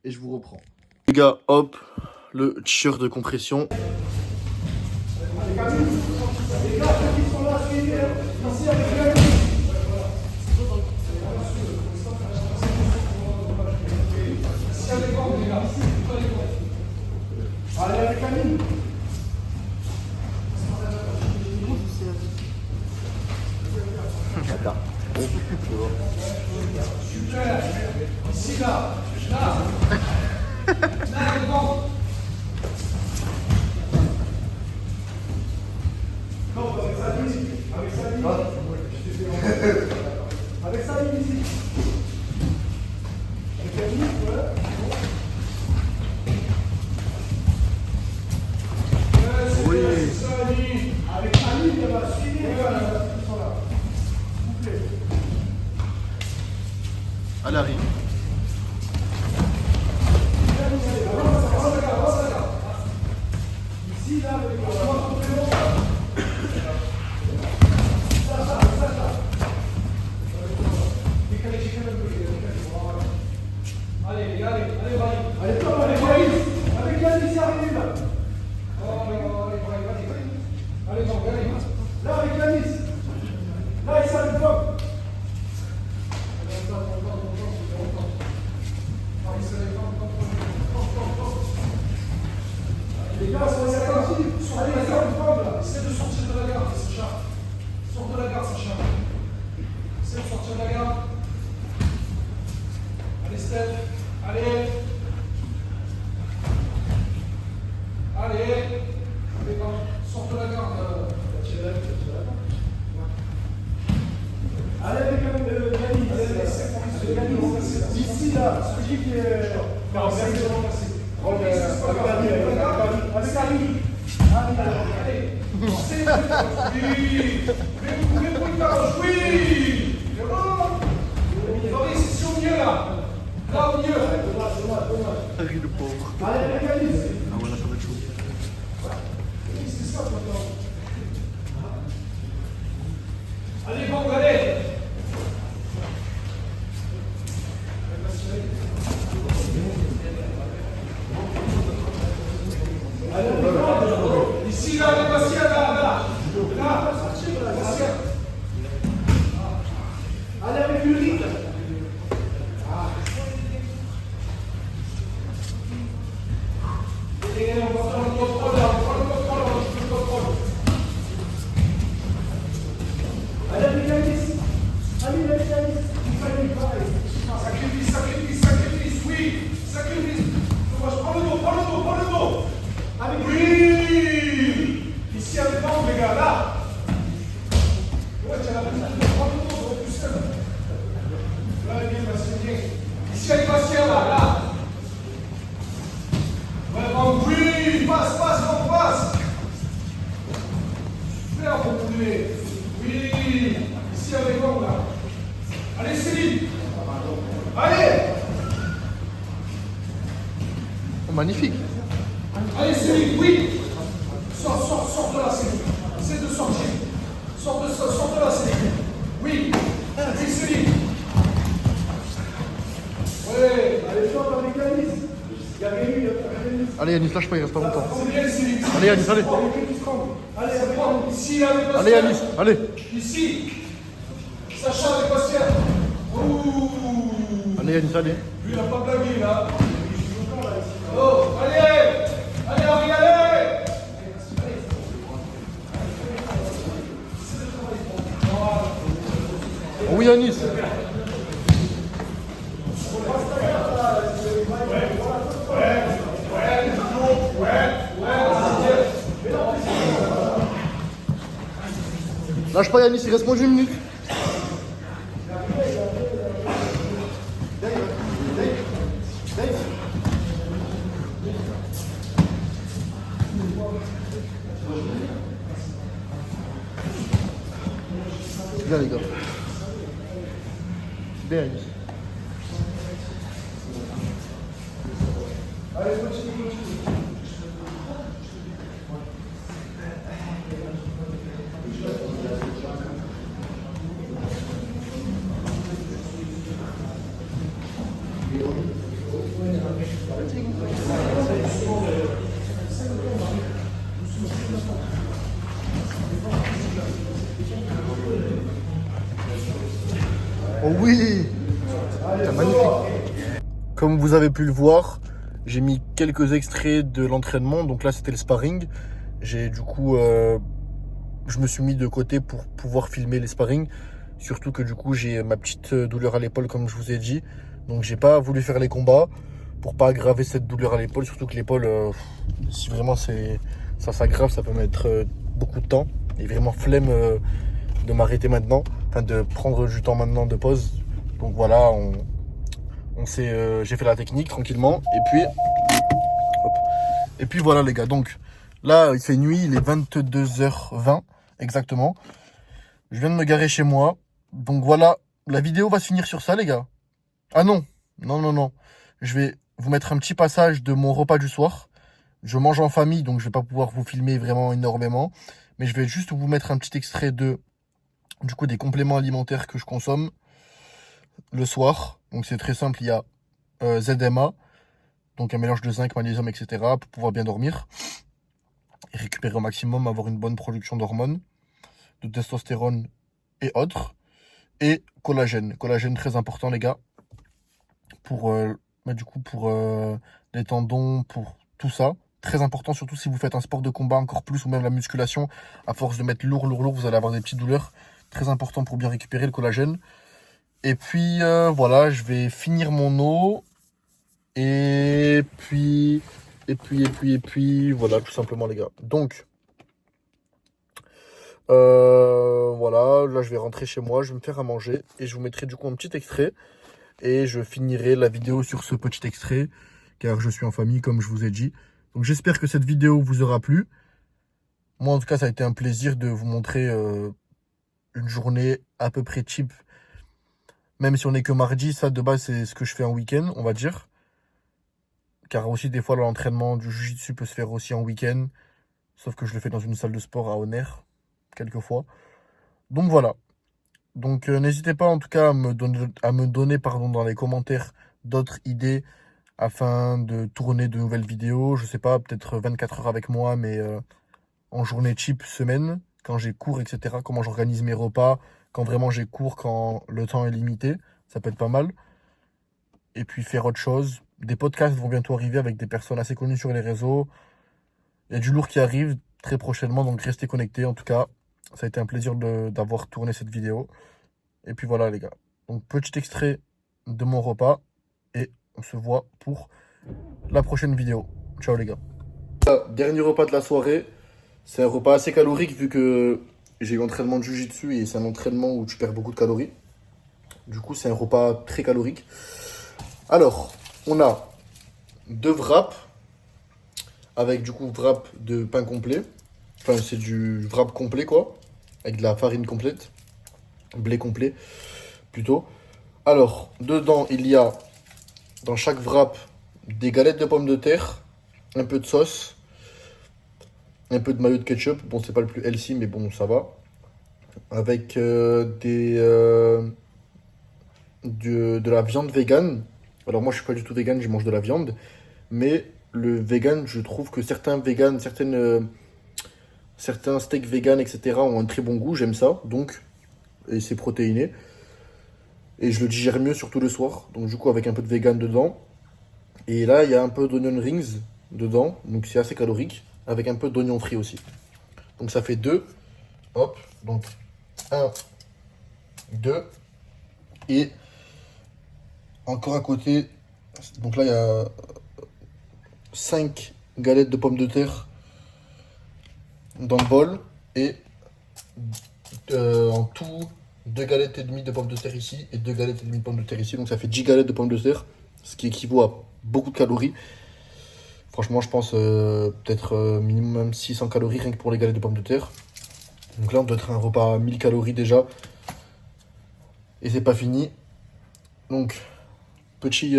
et je vous reprends. Les gars, hop, le t-shirt de compression. Allez avec Camille. Attends. Super. Ici, là. Là. Là, devant. Non, avec sa ligne. Avec sa ligne. Avec sa ligne ici. Avec la ligne, ouais. Oui. Avec Annie, il va suivre. Elle arrive. Ici, là, avec le allez, Tom, avec Yanis. Avec Yanis, il arrive là. Allez, Tom, allez. Là, avec Yanis. Là, il s'arrête, Tom. Les gars, soyez attentifs. Allez, les gars, là. Essaie de sortir de la gare, Sacha. Sors de la gare, Sacha. Essaie de sortir de la gare. Allez, Steph. Allez. Allez. Allez, sors de la gare. Allez, avec Yannick. Ici, là, celui qui est. Non, c'est bon, merci. Oui. Mais vous pouvez pour une carotte. Oui. Non, non, non. Fabrice, c'est au milieu là. Là au milieu. Harry le pauvre. Allez, régalise. Ah ouais, là, ça va être chaud. C'est ça maintenant. Allez, bon, allez. Ici, là, les patients, là. Là, patient. Allez, avec le lit. Et on va prendre le contrôle, là. On prend le contrôle, on va le contrôle. Allez, avec la liste. Allez, avec la liste. Sacrifice, sacrifice, sacrifice, oui. Sacrifice. Prends le dos, prends le dos, prends le dos. Allez, oui. Ici, avec l'angle, les gars, là. Ouais, tu as la petite. Prends le dos, tout seul. Là, bien, c'est bien. Ici, avec patient, là. Ouais, bon, oui. Passe, bon, passe. Super, mon poulet. Oui. Ici, avec l'angle, là. Allez, Céline. Allez. Oh, magnifique. Allez, Céline, oui. Sors de la Céline. C'est de sortir. Sors de la Céline. Oui. Oui, Céline. Ouais. Allez, sors avec Yanis. Il y a Rémi. Allez, Yanis, lâche pas, il reste pas longtemps. C'est bien, Céline. Allez, Yanis, allez. Allez, prends. Ici, là, avec Allez, Yanis, allez. Ici. Sacha avec Bastien. Ouh. Allez, Yanis, allez. Lui, il n'a pas blagué, là. Oh, allez. Allez, Henri, allez. Oh oui, Yanis. Lâche pas, Yanis, il reste moins d'une minute. Bien, les gars. Bien, Yanis. Oh oui, c'est magnifique. Comme vous avez pu le voir, j'ai mis quelques extraits de l'entraînement. Donc là, c'était le sparring. J'ai du coup, je me suis mis de côté pour pouvoir filmer les sparring. Surtout que du coup, j'ai ma petite douleur à l'épaule, comme je vous ai dit. Donc j'ai pas voulu faire les combats pour pas aggraver cette douleur à l'épaule. Surtout que l'épaule, si vraiment ça s'aggrave, ça peut mettre beaucoup de temps. Et vraiment flemme de m'arrêter maintenant. Enfin, de prendre du temps maintenant de pause. Donc voilà, j'ai fait la technique tranquillement. Et puis voilà les gars. Donc là, il fait nuit, il est 22h20 exactement. Je viens de me garer chez moi. Donc voilà, la vidéo va se finir sur ça les gars. Ah non, non. Je vais vous mettre un petit passage de mon repas du soir. Je mange en famille, donc je vais pas pouvoir vous filmer vraiment énormément. Mais je vais juste vous mettre un petit extrait du coup, des compléments alimentaires que je consomme le soir. Donc c'est très simple, il y a ZMA, donc un mélange de zinc, magnésium, etc. pour pouvoir bien dormir et récupérer au maximum, avoir une bonne production d'hormones, de testostérone et autres. Et collagène, très important les gars, pour les tendons, pour tout ça. Très important, surtout si vous faites un sport de combat encore plus, ou même la musculation. À force de mettre lourd, vous allez avoir des petites douleurs. Très important pour bien récupérer le collagène. Et puis voilà, je vais finir mon eau. Et puis voilà, tout simplement les gars. Donc voilà, là je vais rentrer chez moi, je vais me faire à manger et je vous mettrai du coup un petit extrait. Et je finirai la vidéo sur ce petit extrait, car je suis en famille comme je vous ai dit. Donc j'espère que cette vidéo vous aura plu. Moi, en tout cas, ça a été un plaisir de vous montrer une journée à peu près cheap. Même si on n'est que mardi, ça de base, c'est ce que je fais en week-end, on va dire. Car aussi, des fois, l'entraînement du jiu-jitsu peut se faire aussi en week-end. Sauf que je le fais dans une salle de sport à Honner, quelquefois. Donc voilà. Donc n'hésitez pas en tout cas à me donner pardon, dans les commentaires d'autres idées afin de tourner de nouvelles vidéos. Je sais pas, peut-être 24 heures avec moi, mais en journée cheap, semaine, quand j'ai cours, etc. Comment j'organise mes repas, quand vraiment j'ai cours, quand le temps est limité. Ça peut être pas mal. Et puis faire autre chose. Des podcasts vont bientôt arriver avec des personnes assez connues sur les réseaux. Il y a du lourd qui arrive très prochainement, donc restez connectés. En tout cas, ça a été un plaisir d'avoir tourné cette vidéo. Et puis voilà les gars. Donc petit extrait de mon repas. Et on se voit pour la prochaine vidéo. Ciao les gars. Dernier repas de la soirée. C'est un repas assez calorique vu que j'ai eu entraînement de jiu-jitsu et c'est un entraînement où tu perds beaucoup de calories. Du coup, c'est un repas très calorique. Alors, on a 2 wraps avec du coup wrap de pain complet. Enfin, c'est du wrap complet quoi. Avec de la farine complète. Blé complet plutôt. Alors, dedans, il y a dans chaque wrap des galettes de pommes de terre, un peu de sauce, un peu de mayo de ketchup. Bon, c'est pas le plus healthy, mais bon, ça va. Avec de la viande vegan. Alors, moi, je suis pas du tout vegan, je mange de la viande. Mais le vegan, je trouve que certains vegan, certains steaks vegan, etc., ont un très bon goût. J'aime ça. Donc, et c'est protéiné. Et je le digère mieux, surtout le soir. Donc, du coup, avec un peu de vegan dedans. Et là, il y a un peu d'onion rings dedans. Donc, c'est assez calorique. Avec un peu d'oignon frit aussi. Donc, ça fait 2. Hop. Donc, 1, 2. Et encore à côté. Donc là, il y a 5 galettes de pommes de terre dans le bol. Et en tout, 2 galettes et demie de pommes de terre ici. Et 2 galettes et demie de pommes de terre ici. Donc, ça fait 10 galettes de pommes de terre. Ce qui équivaut à beaucoup de calories. Franchement, je pense peut-être minimum 600 calories rien que pour les galettes de pommes de terre. Donc là, on doit être à un repas à 1000 calories déjà. Et c'est pas fini. Donc, petit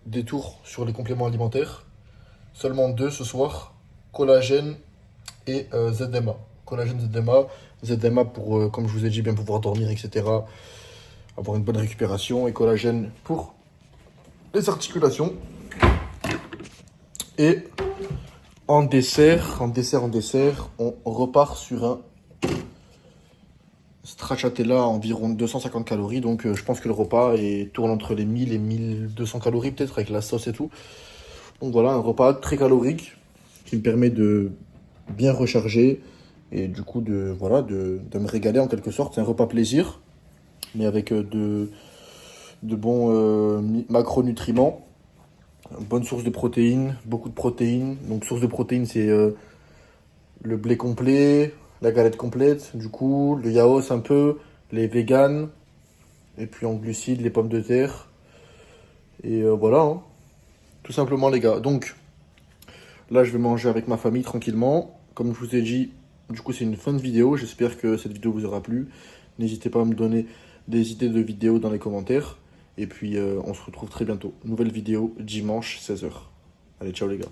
détour sur les compléments alimentaires. Seulement 2 ce soir. Collagène et ZMA. Collagène, ZMA. ZMA pour, comme je vous ai dit, bien pouvoir dormir, etc. Avoir une bonne récupération. Et collagène pour les articulations. Et en dessert, on repart sur un stracciatella à environ 250 calories. Donc je pense que le repas tourne entre les 1000 et 1200 calories peut-être avec la sauce et tout. Donc voilà, un repas très calorique qui me permet de bien recharger et du coup de me régaler en quelque sorte. C'est un repas plaisir, mais avec de bons macronutriments. Bonne source de protéines, beaucoup de protéines. Donc source de protéines, c'est le blé complet, la galette complète, du coup, le yaourt un peu, les véganes, et puis en glucides, les pommes de terre. Et voilà, hein. Tout simplement les gars. Donc là, je vais manger avec ma famille tranquillement. Comme je vous ai dit, du coup, c'est une fin de vidéo. J'espère que cette vidéo vous aura plu. N'hésitez pas à me donner des idées de vidéos dans les commentaires. Et puis, on se retrouve très bientôt. Nouvelle vidéo, dimanche, 16h. Allez, ciao les gars.